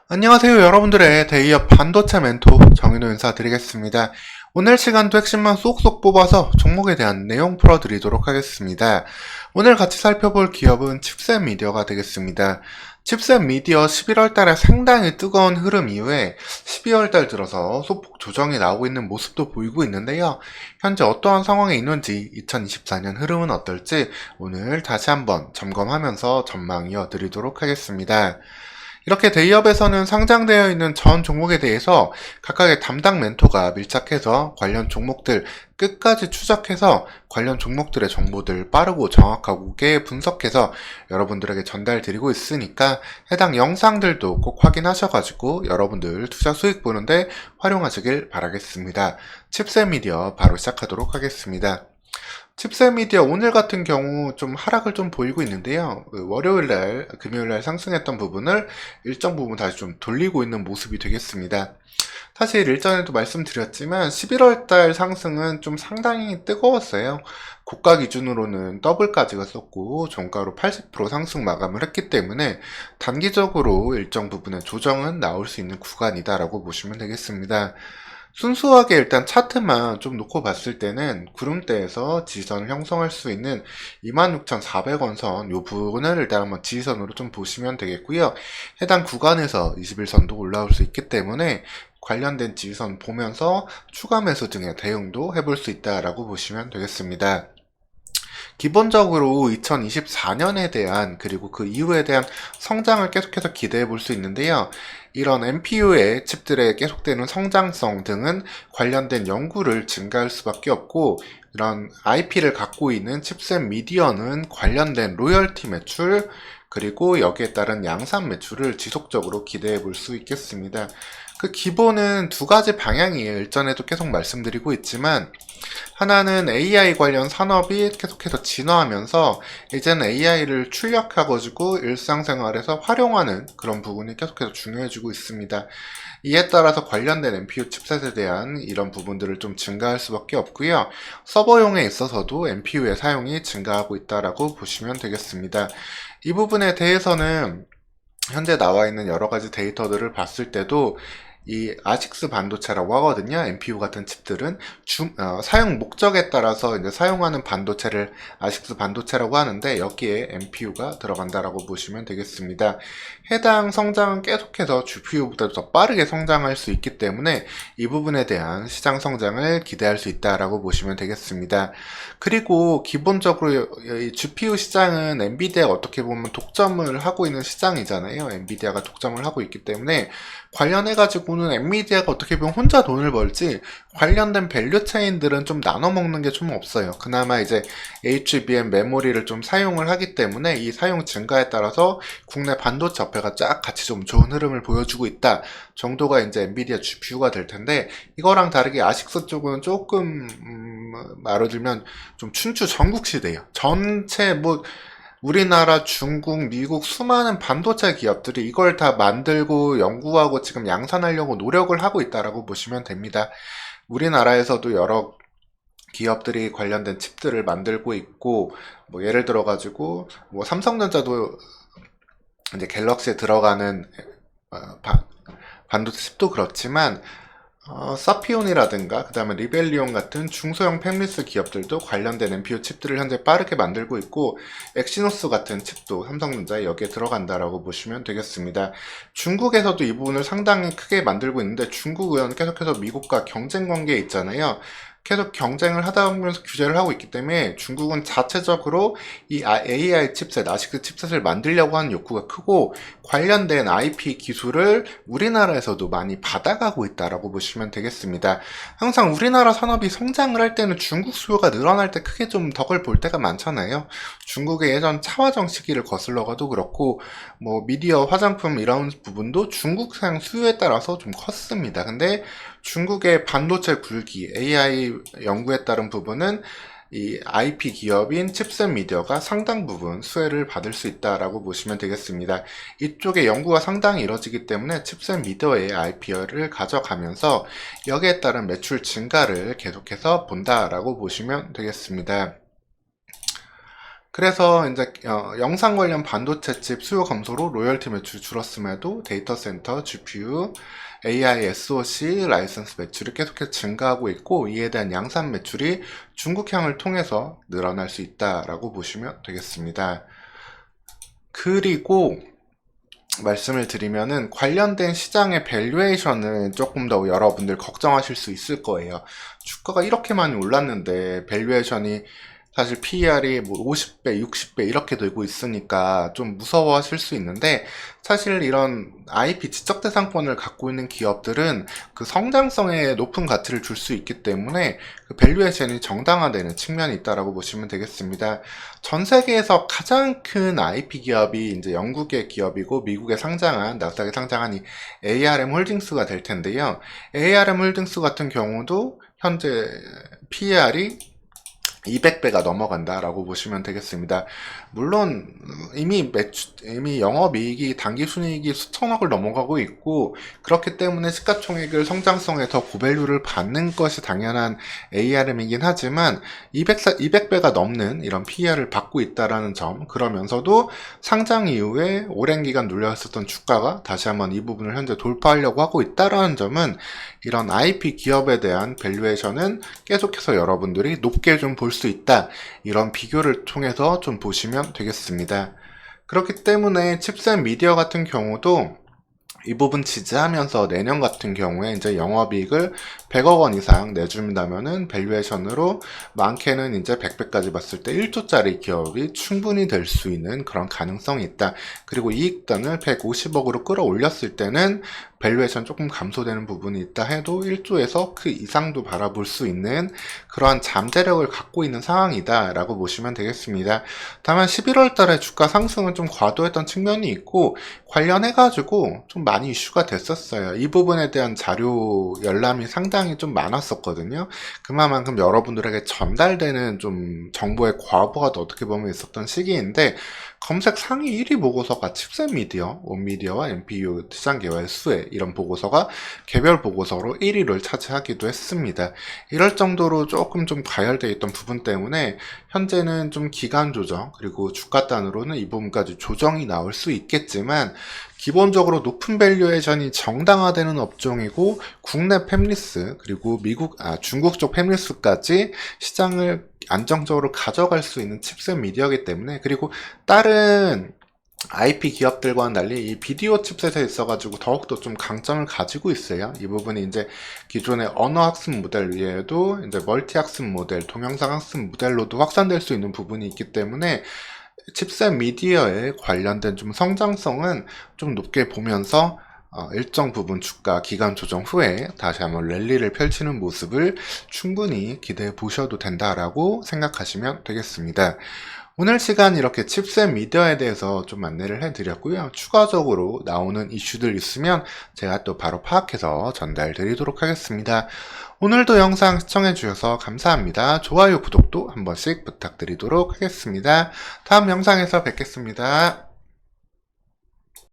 안녕하세요. 여러분들의 데이업 반도체 멘토 정인호 인사드리겠습니다. 오늘 시간도 핵심만 쏙쏙 뽑아서 종목에 대한 내용 풀어드리도록 하겠습니다. 오늘 같이 살펴볼 기업은 칩셋 미디어가 되겠습니다. 칩셋 미디어 11월 달에 상당히 뜨거운 흐름 이후에 12월 달 들어서 소폭 조정이 나오고 있는 모습도 보이고 있는데요. 현재 어떠한 상황에 있는지 2024년 흐름은 어떨지 오늘 다시 한번 점검하면서 전망 이어드리도록 하겠습니다. 이렇게 데이업에서는 상장되어 있는 전 종목에 대해서 각각의 담당 멘토가 밀착해서 관련 종목들 끝까지 추적해서 관련 종목들의 정보들 빠르고 정확하게 분석해서 여러분들에게 전달드리고 있으니까 해당 영상들도 꼭 확인하셔가지고 여러분들 투자 수익 보는데 활용하시길 바라겠습니다. 칩셋 미디어 바로 시작하도록 하겠습니다. 칩셋 미디어 오늘 같은 경우 좀 하락을 좀 보이고 있는데요. 월요일날, 금요일날 상승했던 부분을 일정 부분 다시 좀 돌리고 있는 모습이 되겠습니다. 사실 일전에도 말씀드렸지만 11월달 상승은 좀 상당히 뜨거웠어요. 고가 기준으로는 더블까지 갔었고 종가로 80% 상승 마감을 했기 때문에 단기적으로 일정 부분의 조정은 나올 수 있는 구간이다라고 보시면 되겠습니다. 순수하게 일단 차트만 좀 놓고 봤을 때는 구름대에서 지지선을 형성할 수 있는 26,400원 선 요 부분을 일단 한번 지지선으로 좀 보시면 되겠고요. 해당 구간에서 21선도 올라올 수 있기 때문에 관련된 지지선 보면서 추가 매수 등의 대응도 해볼 수 있다라고 보시면 되겠습니다. 기본적으로 2024년에 대한 그리고 그 이후에 대한 성장을 계속해서 기대해 볼 수 있는데요. 이런 NPU의 칩들의 계속되는 성장성 등은 관련된 연구를 증가할 수밖에 없고 이런 IP를 갖고 있는 칩셋 미디어는 관련된 로열티 매출 그리고 여기에 따른 양산 매출을 지속적으로 기대해 볼 수 있겠습니다. 그 기본은 두 가지 방향이에요. 일전에도 계속 말씀드리고 있지만 하나는 AI 관련 산업이 계속해서 진화하면서 이제는 AI를 출력해가지고 일상생활에서 활용하는 그런 부분이 계속해서 중요해지고 있습니다. 이에 따라서 관련된 NPU 칩셋에 대한 이런 부분들을 좀 증가할 수밖에 없고요. 서버용에 있어서도 NPU의 사용이 증가하고 있다라고 보시면 되겠습니다. 이 부분에 대해서는 현재 나와 있는 여러 가지 데이터들을 봤을 때도 이 아식스 반도체라고 하거든요. NPU 같은 칩들은 사용 목적에 따라서 이제 사용하는 반도체를 아식스 반도체라고 하는데 여기에 NPU가 들어간다라고 보시면 되겠습니다. 해당 성장은 계속해서 GPU보다 더 빠르게 성장할 수 있기 때문에 이 부분에 대한 시장 성장을 기대할 수 있다라고 보시면 되겠습니다. 그리고 기본적으로 이 GPU 시장은 엔비디아가 어떻게 보면 독점을 하고 있는 시장이잖아요. 엔비디아가 독점을 하고 있기 때문에 관련해가지고는 엔비디아가 어떻게 보면 혼자 돈을 벌지 관련된 밸류 체인들은 좀 나눠 먹는 게 좀 없어요. 그나마 이제 HBM 메모리를 좀 사용을 하기 때문에 이 사용 증가에 따라서 국내 반도체 업체가 쫙 같이 좀 좋은 흐름을 보여주고 있다 정도가 이제 엔비디아 GPU가 될 텐데 이거랑 다르게 아식스 쪽은 조금 말을 들면 좀 춘추 전국시대예요. 전체 뭐 우리나라, 중국, 미국 수많은 반도체 기업들이 이걸 다 만들고 연구하고 지금 양산하려고 노력을 하고 있다라고 보시면 됩니다. 우리나라에서도 여러 기업들이 관련된 칩들을 만들고 있고, 뭐 예를 들어 가지고 뭐 삼성전자도 이제 갤럭시에 들어가는 반도체 칩도 그렇지만 사피온이라든가 그 다음에 리벨리온 같은 중소형 팹리스 기업들도 관련된 NPU 칩들을 현재 빠르게 만들고 있고 엑시노스 같은 칩도 삼성전자에 여기에 들어간다라고 보시면 되겠습니다. 중국에서도 이 부분을 상당히 크게 만들고 있는데 중국은 계속해서 미국과 경쟁 관계에 있잖아요. 계속 경쟁을 하다 보면서 규제를 하고 있기 때문에 중국은 자체적으로 이 AI 칩셋, 아식스 칩셋을 만들려고 하는 욕구가 크고 관련된 IP 기술을 우리나라에서도 많이 받아가고 있다라고 보시면 되겠습니다. 항상 우리나라 산업이 성장을 할 때는 중국 수요가 늘어날 때 크게 좀 덕을 볼 때가 많잖아요. 중국의 예전 차화정 시기를 거슬러가도 그렇고 뭐 미디어, 화장품 이런 부분도 중국산 수요에 따라서 좀 컸습니다. 근데 중국의 반도체 굴기, AI 연구에 따른 부분은 이 IP 기업인 칩셋 미디어가 상당 부분 수혜를 받을 수 있다라고 보시면 되겠습니다. 이쪽에 연구가 상당히 이루어지기 때문에 칩셋 미디어의 IP를 가져가면서 여기에 따른 매출 증가를 계속해서 본다라고 보시면 되겠습니다. 그래서 이제 영상 관련 반도체 칩 수요 감소로 로열티 매출이 줄었음에도 데이터 센터, GPU, AI, SoC 라이선스 매출이 계속해서 증가하고 있고, 이에 대한 양산 매출이 중국향을 통해서 늘어날 수 있다라고 보시면 되겠습니다. 그리고 말씀을 드리면은 관련된 시장의 밸류에이션은 조금 더 여러분들 걱정하실 수 있을 거예요. 주가가 이렇게 많이 올랐는데 밸류에이션이 사실 PER이 뭐 50배, 60배 이렇게 되고 있으니까 좀 무서워하실 수 있는데, 사실 이런 IP 지적대상권을 갖고 있는 기업들은 그 성장성에 높은 가치를 줄 수 있기 때문에 그 밸류에이션이 정당화되는 측면이 있다라고 보시면 되겠습니다. 전 세계에서 가장 큰 IP 기업이 이제 영국의 기업이고 미국에 상장한 나스닥에 상장한 이 ARM 홀딩스가 될 텐데요. ARM 홀딩스 같은 경우도 현재 PER이 200배가 넘어간다라고 보시면 되겠습니다. 물론 이미 영업이익이 당기순이익이 수천억을 넘어가고 있고, 그렇기 때문에 시가총액을 성장성에 더 고밸류를 받는 것이 당연한 ARM이긴 하지만 200배가 넘는 이런 PER을 받고 있다라는 점, 그러면서도 상장 이후에 오랜 기간 눌려있었던 주가가 다시 한번 이 부분을 현재 돌파하려고 하고 있다라는 점은, 이런 IP 기업에 대한 밸류에이션은 계속해서 여러분들이 높게 좀 볼 수 있다, 이런 비교를 통해서 좀 보시면 되겠습니다. 그렇기 때문에 칩셋 미디어 같은 경우도 이 부분 지지하면서 내년 같은 경우에 이제 영업이익을 100억 원 이상 내준다면은 밸류에이션으로 많게는 이제 100배까지 봤을 때 1조짜리 기업이 충분히 될 수 있는 그런 가능성이 있다. 그리고 이익단을 150억으로 끌어올렸을 때는 밸류에이션 조금 감소되는 부분이 있다 해도 1조에서 그 이상도 바라볼 수 있는 그러한 잠재력을 갖고 있는 상황이다 라고 보시면 되겠습니다. 다만 11월 달에 주가 상승은 좀 과도했던 측면이 있고, 관련해가지고 좀 많이 이슈가 됐었어요. 이 부분에 대한 자료 열람이 상당히 좀 많았었거든요. 그만큼 여러분들에게 전달되는 좀 정보의 과부하도 어떻게 보면 있었던 시기인데, 검색 상위 1위 보고서가 칩셋 미디어, 원미디어와 NPU 시장 개발 수혜, 이런 보고서가 개별 보고서로 1위를 차지하기도 했습니다. 이럴 정도로 조금 좀 과열되어 있던 부분 때문에 현재는 좀 기간 조정, 그리고 주가 단으로는 이 부분까지 조정이 나올 수 있겠지만, 기본적으로 높은 밸류에이션이 정당화되는 업종이고, 국내 팹리스 그리고 중국 쪽 팹리스까지 시장을 안정적으로 가져갈 수 있는 칩셋 미디어이기 때문에, 그리고 다른 IP 기업들과는 달리 이 비디오 칩셋에 있어가지고 더욱더 좀 강점을 가지고 있어요. 이 부분이 이제 기존의 언어 학습 모델 위에도 이제 멀티 학습 모델, 동영상 학습 모델로도 확산될 수 있는 부분이 있기 때문에 칩셋 미디어에 관련된 좀 성장성은 좀 높게 보면서 일정 부분 주가 기간 조정 후에 다시 한번 랠리를 펼치는 모습을 충분히 기대해 보셔도 된다라고 생각하시면 되겠습니다. 오늘 시간 이렇게 칩셋 미디어에 대해서 좀 안내를 해드렸고요. 추가적으로 나오는 이슈들 있으면 제가 또 바로 파악해서 전달 드리도록 하겠습니다. 오늘도 영상 시청해주셔서 감사합니다. 좋아요, 구독도 한 번씩 부탁드리도록 하겠습니다. 다음 영상에서 뵙겠습니다.